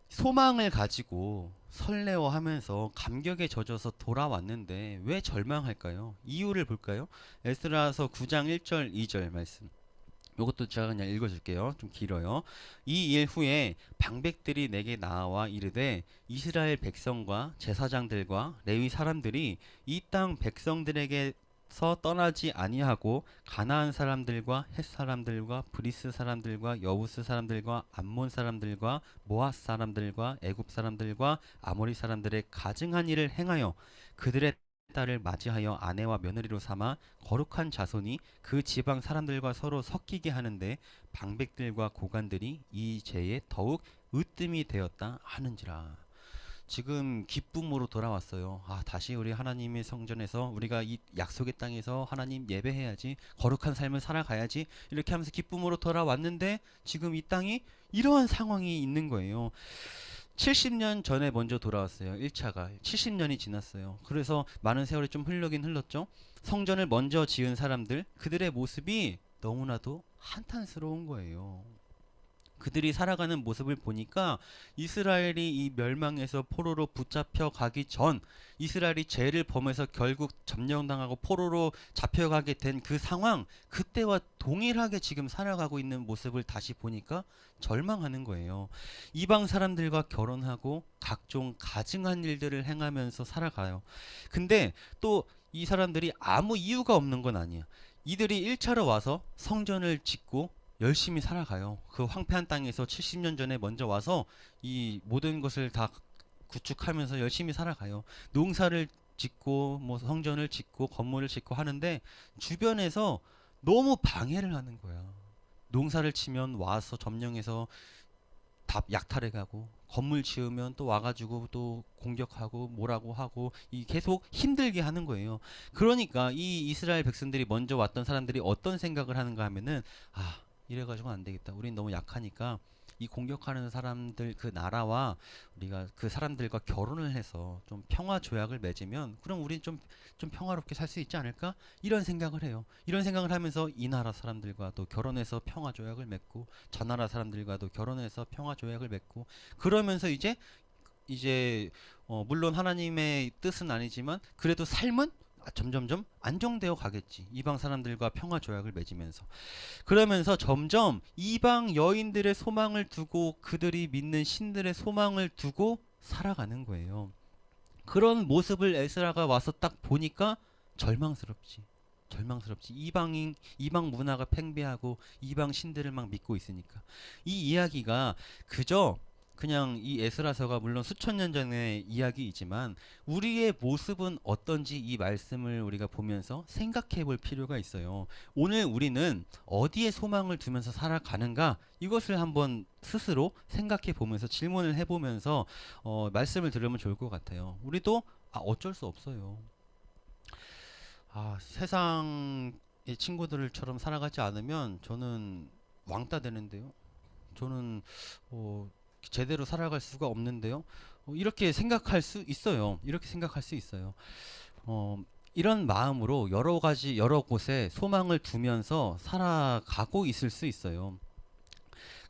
소망을 가지고 설레어하면서 감격에 젖어서 돌아왔는데 왜 절망할까요? 이유를 볼까요? 에스라서 9장 1절 2절 말씀. 이것도 제가 그냥 읽어줄게요. 좀 길어요. 이 일 후에 방백들이 내게 나와 이르되 이스라엘 백성과 제사장들과 레위 사람들이 이 땅 백성들에게서 떠나지 아니하고 가나안 사람들과 헷 사람들과 브리스 사람들과 여부스 사람들과 암몬 사람들과 모압 사람들과 애굽 사람들과 아모리 사람들의 가증한 일을 행하여 그들의 딸을 맞이하여 아내와 며느리로 삼아 거룩한 자손이 그 지방 사람들과 서로 섞이게 하는데 방백들과 고관들이 이 죄에 더욱 으뜸이 되었다 하는지라. 지금 기쁨으로 돌아왔어요. 다시 우리 하나님의 성전에서 우리가 이 약속의 땅에서 하나님 예배해야지, 거룩한 삶을 살아가야지, 이렇게 하면서 기쁨으로 돌아왔는데 지금 이 땅이 이러한 상황이 있는 거예요. 70년 전에 먼저 돌아왔어요. 1차가 70년이 지났어요. 그래서 많은 세월이 좀 흘러긴 흘렀죠. 성전을 먼저 지은 사람들, 그들의 모습이 너무나도 한탄스러운 거예요. 그들이 살아가는 모습을 보니까 이스라엘이 이 멸망에서 포로로 붙잡혀 가기 전, 이스라엘이 죄를 범해서 결국 점령당하고 포로로 잡혀가게 된 그 상황, 그때와 동일하게 지금 살아가고 있는 모습을 다시 보니까 절망하는 거예요. 이방 사람들과 결혼하고 각종 가증한 일들을 행하면서 살아가요. 근데 또 이 사람들이 아무 이유가 없는 건 아니야. 이들이 1차로 와서 성전을 짓고 열심히 살아가요. 그 황폐한 땅에서 70년 전에 먼저 와서 이 모든 것을 다 구축하면서 열심히 살아가요. 농사를 짓고 뭐 성전을 짓고 건물을 짓고 하는데 주변에서 너무 방해를 하는 거야. 농사를 치면 와서 점령해서 다 약탈해 가고, 건물 지으면 또 와가지고 또 공격하고 뭐라고 하고 이 계속 힘들게 하는 거예요. 그러니까 이 이스라엘 백성들이 먼저 왔던 사람들이 어떤 생각을 하는가 하면은 이래가지고는 안 되겠다. 우린 너무 약하니까 이 공격하는 사람들 그 나라와 우리가 그 사람들과 결혼을 해서 좀 평화 조약을 맺으면 그럼 우린 좀 평화롭게 살 수 있지 않을까? 이런 생각을 해요. 이런 생각을 하면서 이 나라 사람들과도 결혼해서 평화 조약을 맺고 저 나라 사람들과도 결혼해서 평화 조약을 맺고 그러면서 이제 물론 하나님의 뜻은 아니지만 그래도 삶은 점점점 안정되어 가겠지. 이방 사람들과 평화 조약을 맺으면서. 그러면서 점점 이방 여인들의 소망을 두고 그들이 믿는 신들의 소망을 두고 살아가는 거예요. 그런 모습을 에스라가 와서 딱 보니까 절망스럽지. 이방 문화가 팽배하고 이방 신들을 막 믿고 있으니까. 이 이야기가 그냥 이 에스라서가 물론 수천 년 전의 이야기이지만 우리의 모습은 어떤지 이 말씀을 우리가 보면서 생각해 볼 필요가 있어요. 오늘 우리는 어디에 소망을 두면서 살아가는가? 이것을 한번 스스로 생각해 보면서 질문을 해 보면서 말씀을 들으면 좋을 것 같아요. 우리도 어쩔 수 없어요. 세상의 친구들처럼 살아가지 않으면 저는 왕따 되는데요. 저는 제대로 살아갈 수가 없는데요. 이렇게 생각할 수 있어요. 이런 마음으로 여러 곳에 소망을 두면서 살아가고 있을 수 있어요.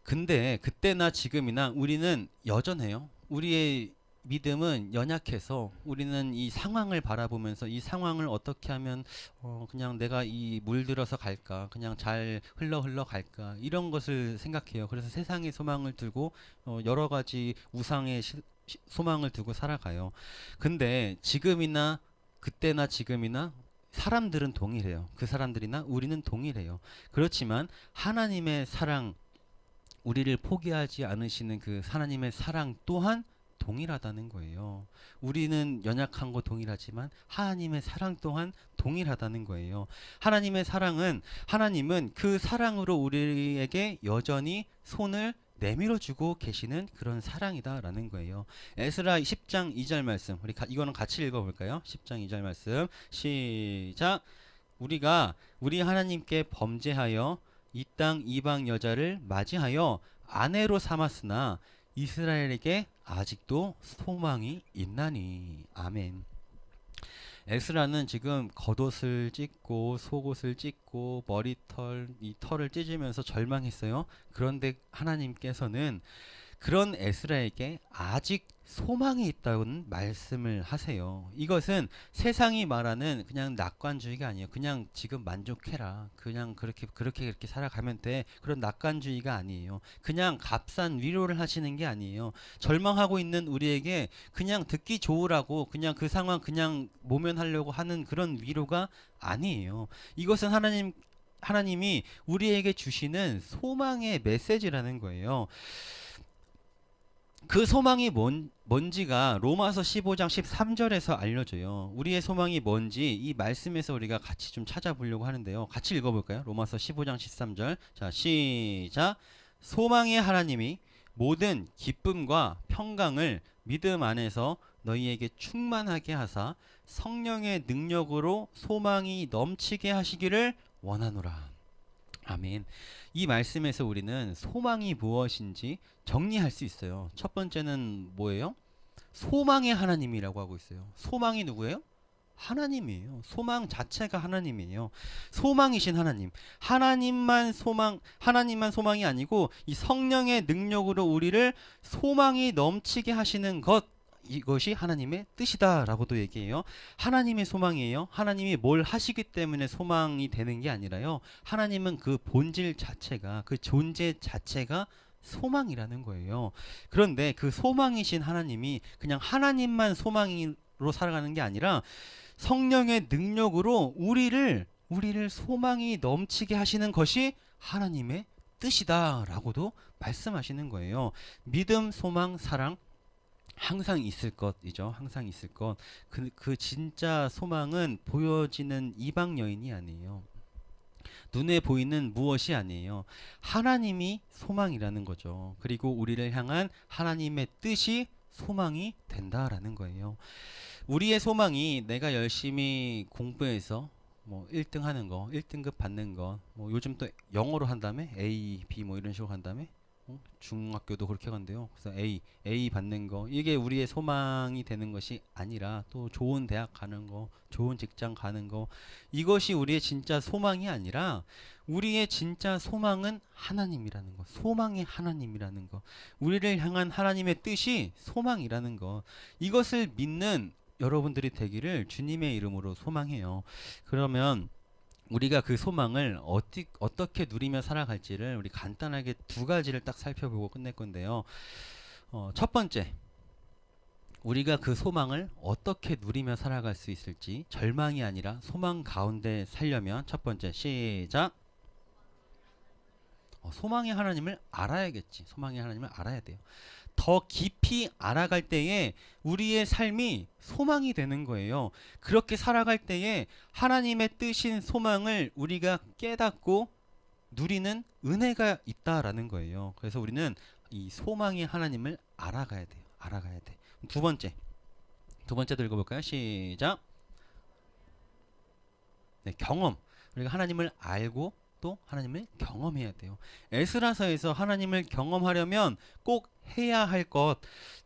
근데 그때나 지금이나 우리는 여전해요. 우리의 믿음은 연약해서 우리는 이 상황을 바라보면서 이 상황을 어떻게 하면 그냥 내가 이 물들어서 갈까, 그냥 잘 흘러 갈까 이런 것을 생각해요. 그래서 세상의 소망을 두고 여러 가지 우상의 소망을 두고 살아가요. 근데 지금이나 그때나 지금이나 사람들은 동일해요. 그 사람들이나 우리는 동일해요. 그렇지만 하나님의 사랑, 우리를 포기하지 않으시는 그 하나님의 사랑 또한 동일하다는 거예요. 우리는 연약한 거 동일하지만 하나님의 사랑 또한 동일하다는 거예요. 하나님의 사랑은, 하나님은 그 사랑으로 우리에게 여전히 손을 내밀어 주고 계시는 그런 사랑이다라는 거예요. 에스라 10장 2절 말씀, 이거는 같이 읽어볼까요? 10장 2절 말씀 시작. 우리가 우리 하나님께 범죄하여 이 땅 이방 여자를 맞이하여 아내로 삼았으나 이스라엘에게 아직도 소망이 있나니. 아멘. 에스라는 지금 겉옷을 찢고 속옷을 찢고 머리털, 이 털을 찢으면서 절망했어요. 그런데 하나님께서는 그런 에스라에게 아직 소망이 있다는 말씀을 하세요. 이것은 세상이 말하는 그냥 낙관주의가 아니에요. 그냥 지금 만족해라, 그냥 그렇게 살아가면 돼, 그런 낙관주의가 아니에요. 그냥 값싼 위로를 하시는 게 아니에요. 절망하고 있는 우리에게 그냥 듣기 좋으라고 그냥 그 상황 그냥 모면하려고 하는 그런 위로가 아니에요. 이것은 하나님이 우리에게 주시는 소망의 메시지라는 거예요. 그 소망이 뭔지가 로마서 15장 13절에서 알려줘요. 우리의 소망이 뭔지 이 말씀에서 우리가 같이 좀 찾아보려고 하는데요. 같이 읽어볼까요? 로마서 15장 13절. 자, 시작. 소망의 하나님이 모든 기쁨과 평강을 믿음 안에서 너희에게 충만하게 하사 성령의 능력으로 소망이 넘치게 하시기를 원하노라. 아멘. 이 말씀에서 우리는 소망이 무엇인지 정리할 수 있어요. 첫 번째는 뭐예요? 소망의 하나님이라고 하고 있어요. 소망이 누구예요? 하나님이에요. 소망 자체가 하나님이에요. 소망이신 하나님. 하나님만 소망이 아니고 이 성령의 능력으로 우리를 소망이 넘치게 하시는 것, 이것이 하나님의 뜻이다라고도 얘기해요. 하나님의 소망이에요. 하나님이 뭘 하시기 때문에 소망이 되는 게 아니라요. 하나님은 그 본질 자체가, 그 존재 자체가 소망이라는 거예요. 그런데 그 소망이신 하나님이 그냥 하나님만 소망으로 살아가는 게 아니라 성령의 능력으로 우리를 소망이 넘치게 하시는 것이 하나님의 뜻이다라고도 말씀하시는 거예요. 믿음, 소망, 사랑 항상 있을 것이죠. 항상 있을 것. 그 진짜 소망은 보여지는 이방 여인이 아니에요. 눈에 보이는 무엇이 아니에요. 하나님이 소망이라는 거죠. 그리고 우리를 향한 하나님의 뜻이 소망이 된다라는 거예요. 우리의 소망이 내가 열심히 공부해서 뭐 1등 하는 거, 1등급 받는 거, 뭐 요즘 또 영어로 한다음에 A, B 뭐 이런 식으로 한다음에 중학교도 그렇게 간대요. 그래서 A 받는 거, 이게 우리의 소망이 되는 것이 아니라 또 좋은 대학 가는 거, 좋은 직장 가는 거, 이것이 우리의 진짜 소망이 아니라 우리의 진짜 소망은 하나님이라는 거, 소망의 하나님이라는 거, 우리를 향한 하나님의 뜻이 소망이라는 거, 이것을 믿는 여러분들이 되기를 주님의 이름으로 소망해요. 그러면 우리가 그 소망을 어떻게 누리며 살아갈지를 우리 간단하게 두 가지를 딱 살펴보고 끝낼 건데요. 첫 번째, 우리가 그 소망을 어떻게 누리며 살아갈 수 있을지, 절망이 아니라 소망 가운데 살려면 첫 번째, 시작. 소망의 하나님을 알아야겠지. 소망의 하나님을 알아야 돼요. 더 깊이 알아갈 때에 우리의 삶이 소망이 되는 거예요. 그렇게 살아갈 때에 하나님의 뜻인 소망을 우리가 깨닫고 누리는 은혜가 있다라는 거예요. 그래서 우리는 이 소망의 하나님을 알아가야 돼요. 알아가야 돼. 두 번째도 읽어볼까요? 시작. 네, 경험. 우리가 하나님을 알고 또 하나님을 경험해야 돼요. 에스라서에서 하나님을 경험하려면 꼭 해야 할 것,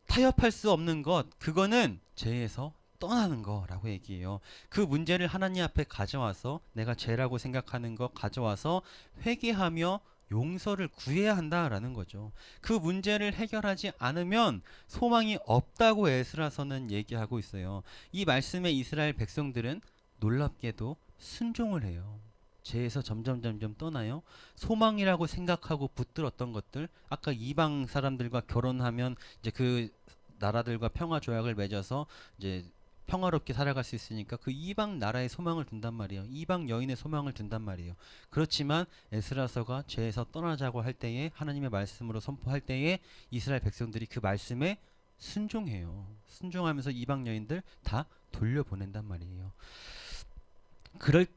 타협할 수 없는 것, 그거는 죄에서 떠나는 거라고 얘기해요. 그 문제를 하나님 앞에 가져와서 내가 죄라고 생각하는 거 가져와서 회개하며 용서를 구해야 한다라는 거죠. 그 문제를 해결하지 않으면 소망이 없다고 에스라서는 얘기하고 있어요. 이 말씀에 이스라엘 백성들은 놀랍게도 순종을 해요. 죄에서 점점 떠나요. 소망이라고 생각하고 붙들었던 것들, 아까 이방 사람들과 결혼하면 이제 그 나라들과 평화 조약을 맺어서 이제 평화롭게 살아갈 수 있으니까 그 이방 나라의 소망을 둔단 말이에요. 이방 여인의 소망을 둔단 말이에요. 그렇지만 에스라서가 죄에서 떠나자고 할 때에 하나님의 말씀으로 선포할 때에 이스라엘 백성들이 그 말씀에 순종해요. 순종하면서 이방 여인들 다 돌려보낸단 말이에요.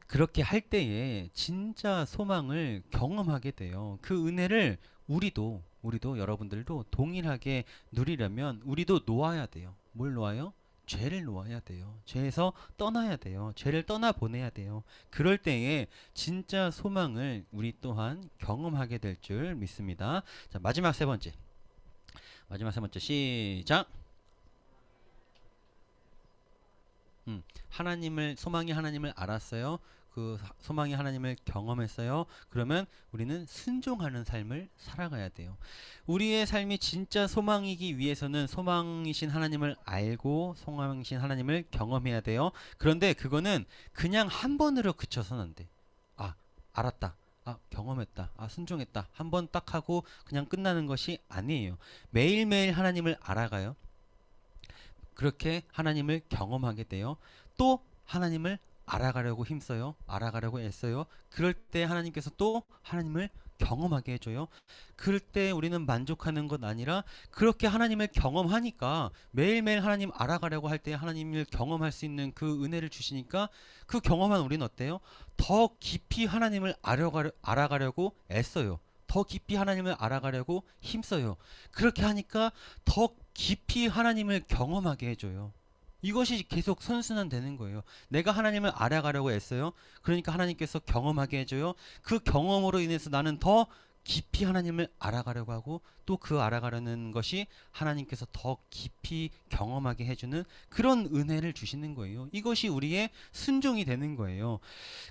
그렇게 할 때에 진짜 소망을 경험하게 돼요. 그 은혜를 우리도 여러분들도 동일하게 누리려면 우리도 놓아야 돼요. 뭘 놓아요? 죄를 놓아야 돼요. 죄에서 떠나야 돼요. 죄를 떠나보내야 돼요. 그럴 때에 진짜 소망을 우리 또한 경험하게 될 줄 믿습니다. 자, 마지막 세 번째 시작. 소망이 하나님을 알았어요. 그 소망이 하나님을 경험했어요. 그러면 우리는 순종하는 삶을 살아가야 돼요. 우리의 삶이 진짜 소망이기 위해서는 소망이신 하나님을 알고 소망이신 하나님을 경험해야 돼요. 그런데 그거는 그냥 한 번으로 그쳐서는 안 돼. 아, 알았다. 아, 경험했다. 아, 순종했다. 한 번 딱 하고 그냥 끝나는 것이 아니에요. 매일매일 하나님을 알아가요. 그렇게 하나님을 경험하게 돼요. 또 하나님을 알아가려고 힘써요. 알아가려고 애써요. 그럴 때 하나님께서 또 하나님을 경험하게 해줘요. 그럴 때 우리는 만족하는 것 아니라 그렇게 하나님을 경험하니까 매일매일 하나님 알아가려고 할 때 하나님을 경험할 수 있는 그 은혜를 주시니까 그 경험한 우리는 어때요? 더 깊이 하나님을 알아가려고 애써요. 더 깊이 하나님을 알아가려고 힘써요. 그렇게 하니까 더 깊이 하나님을 경험하게 해줘요. 이것이 계속 선순환되는 거예요. 내가 하나님을 알아가려고 애써요. 그러니까 하나님께서 경험하게 해줘요. 그 경험으로 인해서 나는 더 깊이 하나님을 알아가려고 하고 또 그 알아가려는 것이 하나님께서 더 깊이 경험하게 해주는 그런 은혜를 주시는 거예요. 이것이 우리의 순종이 되는 거예요.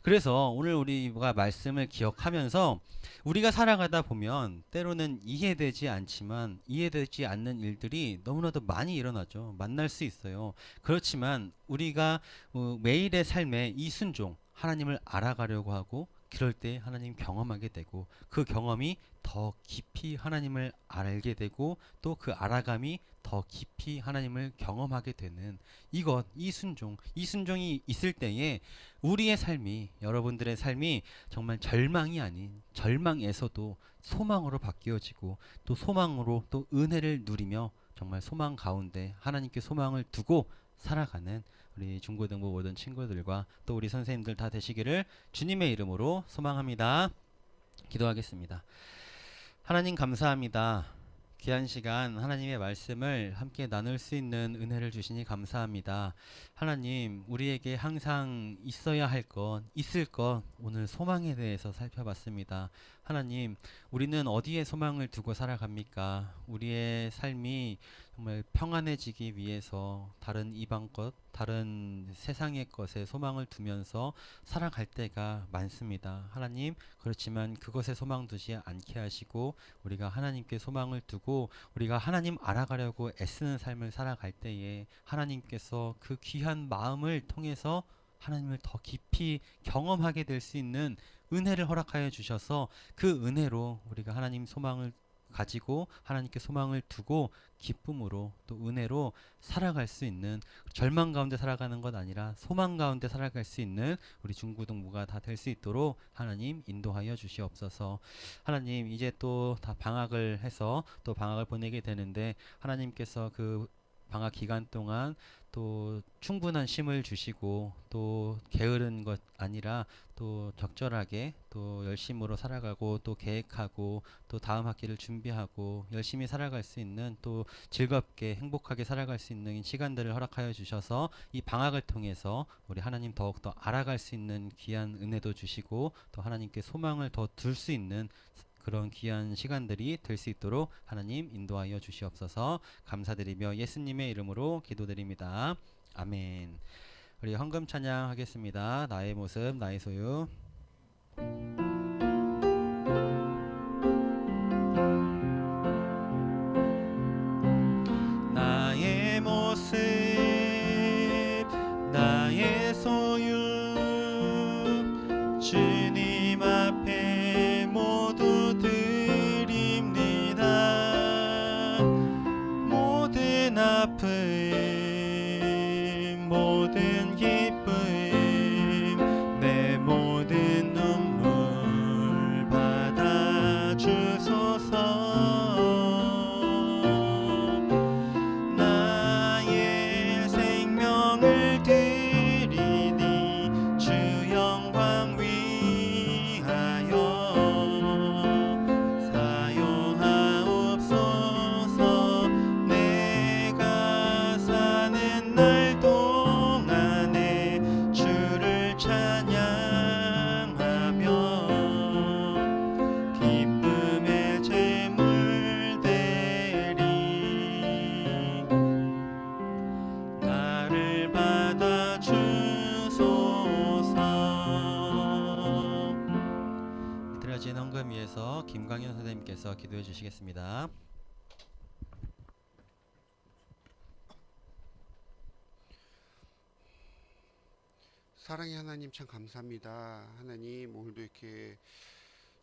그래서 오늘 우리가 말씀을 기억하면서 우리가 살아가다 보면 때로는 이해되지 않지만 이해되지 않는 일들이 너무나도 많이 일어나죠. 만날 수 있어요. 그렇지만 우리가 매일의 삶에 이 순종, 하나님을 알아가려고 하고 그럴 때 하나님 경험하게 되고 그 경험이 더 깊이 하나님을 알게 되고 또 그 알아감이 더 깊이 하나님을 경험하게 되는 이 순종이 있을 때에 우리의 삶이 여러분들의 삶이 정말 절망이 아닌 절망에서도 소망으로 바뀌어지고 또 소망으로 또 은혜를 누리며 정말 소망 가운데 하나님께 소망을 두고 살아가는 우리 중고등부 모든 친구들과 또 우리 선생님들 다 되시기를 주님의 이름으로 소망합니다. 기도하겠습니다. 하나님 감사합니다. 귀한 시간 하나님의 말씀을 함께 나눌 수 있는 은혜를 주시니 감사합니다. 하나님, 우리에게 항상 있어야 할 것, 있을 것, 오늘 소망에 대해서 살펴봤습니다. 하나님, 우리는 어디에 소망을 두고 살아갑니까? 우리의 삶이 정말 평안해지기 위해서 다른 이방 것, 다른 세상의 것에 소망을 두면서 살아갈 때가 많습니다. 하나님, 그렇지만 그것에 소망 두지 않게 하시고 우리가 하나님께 소망을 두고 우리가 하나님 알아가려고 애쓰는 삶을 살아갈 때에 하나님께서 그 귀한 마음을 통해서 하나님을 더 깊이 경험하게 될 수 있는 은혜를 허락하여 주셔서 그 은혜로 우리가 하나님 소망을 가지고 하나님께 소망을 두고 기쁨으로 또 은혜로 살아갈 수 있는 절망 가운데 살아가는 것 아니라 소망 가운데 살아갈 수 있는 우리 중고등부가 다 될 수 있도록 하나님 인도하여 주시옵소서. 하나님 이제 또 다 방학을 해서 또 방학을 보내게 되는데 하나님께서 그 방학 기간 동안 또 충분한 쉼을 주시고 또 게으른 것 아니라 또 적절하게 또 열심으로 살아가고 또 계획하고 또 다음 학기를 준비하고 열심히 살아갈 수 있는 또 즐겁게 행복하게 살아갈 수 있는 시간들을 허락하여 주셔서 이 방학을 통해서 우리 하나님 더욱더 알아갈 수 있는 귀한 은혜도 주시고 또 하나님께 소망을 더 둘 수 있는 그런 귀한 시간들이 될 수 있도록 하나님 인도하여 주시옵소서. 감사드리며 예수님의 이름으로 기도드립니다. 아멘. 우리 헌금 찬양하겠습니다. 나의 모습 나의 소유. 아픔 모든 기쁨 내 모든 눈물 받아주소서 나의 생명을 드리니 주 영광 위하여 사용하옵소서 내가 사는 날 동안에 주를 찬양하며 기쁨의 제물 되리 나를 받아주소서. 드려진 헌금 위해서 김광현 선생님께서 기도해 주시겠습니다. 사랑의 하나님 참 감사합니다. 하나님 오늘도 이렇게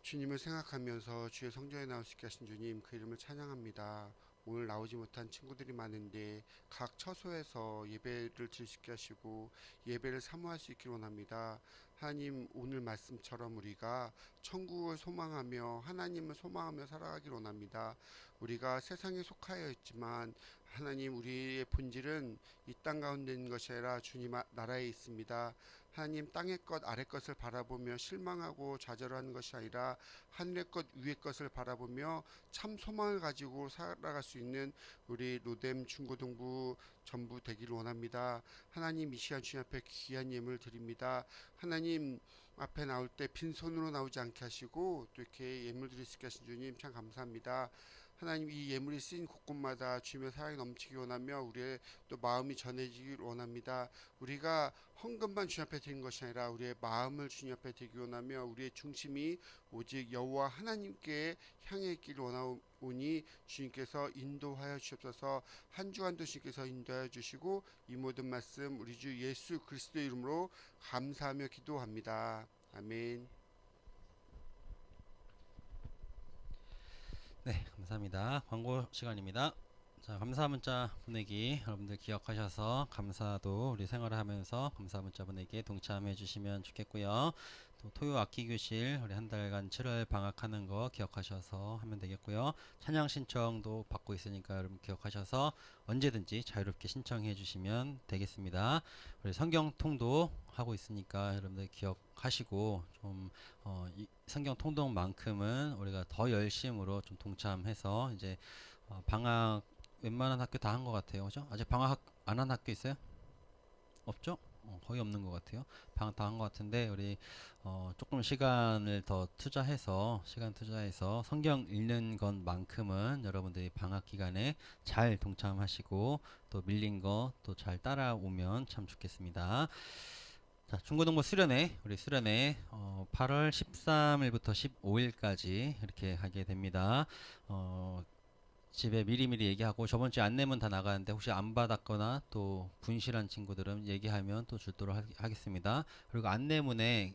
주님을 생각하면서 주의 성전에 나올 수 있게 하신 주님 그 이름을 찬양합니다. 오늘 나오지 못한 친구들이 많은데 각 처소에서 예배를 드릴 수 있게 하시고 예배를 사모할 수 있기를 원합니다. 하나님 오늘 말씀처럼 우리가 천국을 소망하며 하나님을 소망하며 살아가기를 원합니다. 우리가 세상에 속하여 있지만 하나님 우리의 본질은 이 땅 가운데 있는 것이 아니라 주님 나라에 있습니다. 하나님 땅의 것 아래 것을 바라보며 실망하고 좌절하는 것이 아니라 하늘의 것 위의 것을 바라보며 참 소망을 가지고 살아갈 수 있는 우리 로뎀 중고등부 전부 되기를 원합니다. 하나님 이 시간 주님 앞에 귀한 예물 드립니다. 하나님 앞에 나올 때 빈손으로 나오지 않게 하시고 또 이렇게 예물 드릴 수 있게 하신 주님 참 감사합니다. 하나님 이 예물이 쓰인 곳곳마다 주님의 사랑이 넘치기 원하며 우리의 또 마음이 전해지길 원합니다. 우리가 헌금만 주님 앞에 드린 것이 아니라 우리의 마음을 주님 앞에 드리기 원하며 우리의 중심이 오직 여호와 하나님께 향해 있기를 원하오니 주님께서 인도하여 주옵소서. 한 주간도 주님께서 인도하여 주시고 이 모든 말씀 우리 주 예수 그리스도의 이름으로 감사하며 기도합니다. 아멘. 네, 감사합니다. 광고 시간입니다. 자, 감사 문자 보내기 여러분들 기억하셔서 감사도 우리 생활을 하면서 감사 문자 보내기에 동참해 주시면 좋겠고요. 또 토요 악기 교실 우리 한 달간 7월 방학하는 거 기억하셔서 하면 되겠고요. 찬양 신청도 받고 있으니까 여러분 기억하셔서 언제든지 자유롭게 신청해 주시면 되겠습니다. 우리 성경 통도 하고 있으니까 여러분들 기억하시고 좀 이 성경 통독만큼은 우리가 더 열심으로 좀 동참해서 이제 방학 웬만한 학교 다 한 것 같아요. 그죠? 아직 방학 안 한 학교 있어요? 없죠? 거의 없는 것 같아요. 방학 다 한 것 같은데 우리 조금 시간을 더 투자해서 성경 읽는 것만큼은 여러분들이 방학 기간에 잘 동참하시고 또 밀린 거 또 잘 따라오면 참 좋겠습니다. 자, 중고등부 수련회 우리 수련회 8월 13일부터 15일까지 이렇게 하게 됩니다. 집에 미리미리 얘기하고 저번주에 안내문 다 나가는데 혹시 안 받았거나 또 분실한 친구들은 얘기하면 또 주도록 하겠습니다. 그리고 안내문에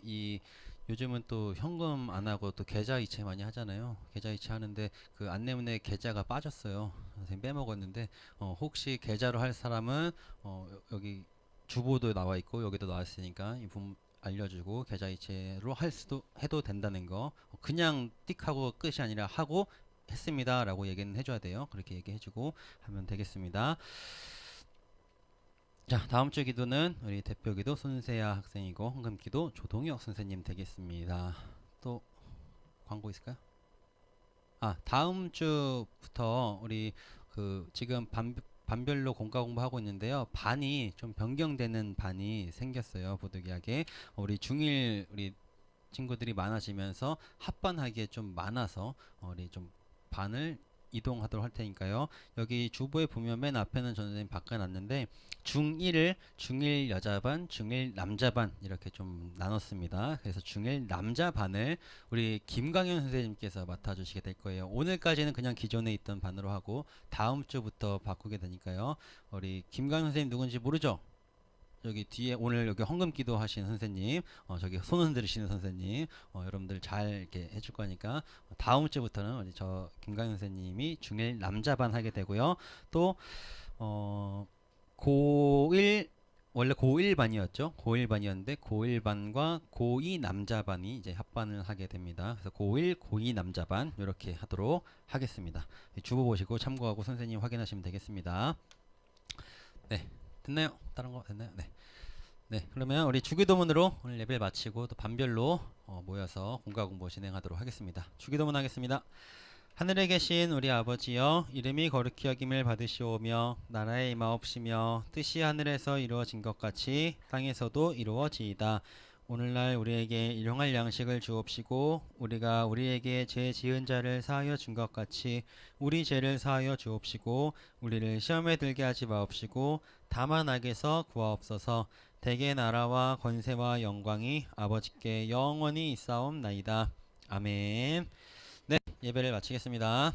요즘은 또 현금 안 하고 또 계좌 이체 많이 하잖아요. 계좌 이체 하는데 그 안내문에 계좌가 빠졌어요. 선생님 빼먹었는데 혹시 계좌로 할 사람은 여기 주보도 나와 있고 여기도 나와 있으니까 이 부분 알려주고 계좌 이체로 해도 된다는 거 그냥 띡 하고 끝이 아니라 하고 했습니다 라고 얘기는 해줘야 돼요. 그렇게 얘기해주고 하면 되겠습니다. 자, 다음 주 기도는 우리 대표 기도 손세아 학생이고 헌금 기도 조동혁 선생님 되겠습니다. 또 광고 있을까요? 다음 주부터 우리 지금 반별로 공과 공부하고 있는데요. 반이 좀 변경되는 반이 생겼어요. 보드기하게 우리 중1 우리 친구들이 많아지면서 합반하기에 좀 많아서 우리 좀 반을 이동하도록 할 테니까요. 여기 주보에 보면 맨 앞에는 선생님 바꿔놨는데 중1을 중1 여자반, 중1 남자반 이렇게 좀 나눴습니다. 그래서 중1 남자반을 우리 김광현 선생님께서 맡아주시게 될 거예요. 오늘까지는 그냥 기존에 있던 반으로 하고 다음 주부터 바꾸게 되니까요. 우리 김광현 선생님 누군지 모르죠? 여기 뒤에 오늘 여기 헌금 기도 하신 선생님, 저기 손 흔들으시는 선생님, 여러분들 잘 이렇게 해줄 거니까 다음 주부터는 우리 저 김강현 선생님이 중1 남자반 하게 되고요. 또 고1 원래 고1반이었죠. 고1반이었는데 고1반과 고2 남자반이 이제 합반을 하게 됩니다. 그래서 고1, 고2 남자반 이렇게 하도록 하겠습니다. 주보 보시고 참고하고 선생님 확인하시면 되겠습니다. 네, 됐나요? 다른 거 됐나요? 네. 네, 그러면 우리 주기도문으로 오늘 예배 마치고 또 반별로 모여서 공과 공부 진행하도록 하겠습니다. 주기도문 하겠습니다. 하늘에 계신 우리 아버지여, 이름이 거룩히 여김을 받으시오며 나라의 임하옵시며 뜻이 하늘에서 이루어진 것 같이 땅에서도 이루어지이다. 오늘날 우리에게 일용할 양식을 주옵시고 우리가 우리에게 죄 지은 자를 사하여 준 것 같이 우리 죄를 사하여 주옵시고 우리를 시험에 들게 하지 마옵시고 다만 악에서 구하옵소서. 대개 나라와 권세와 영광이 아버지께 영원히 있사옵나이다. 아멘. 네, 예배를 마치겠습니다.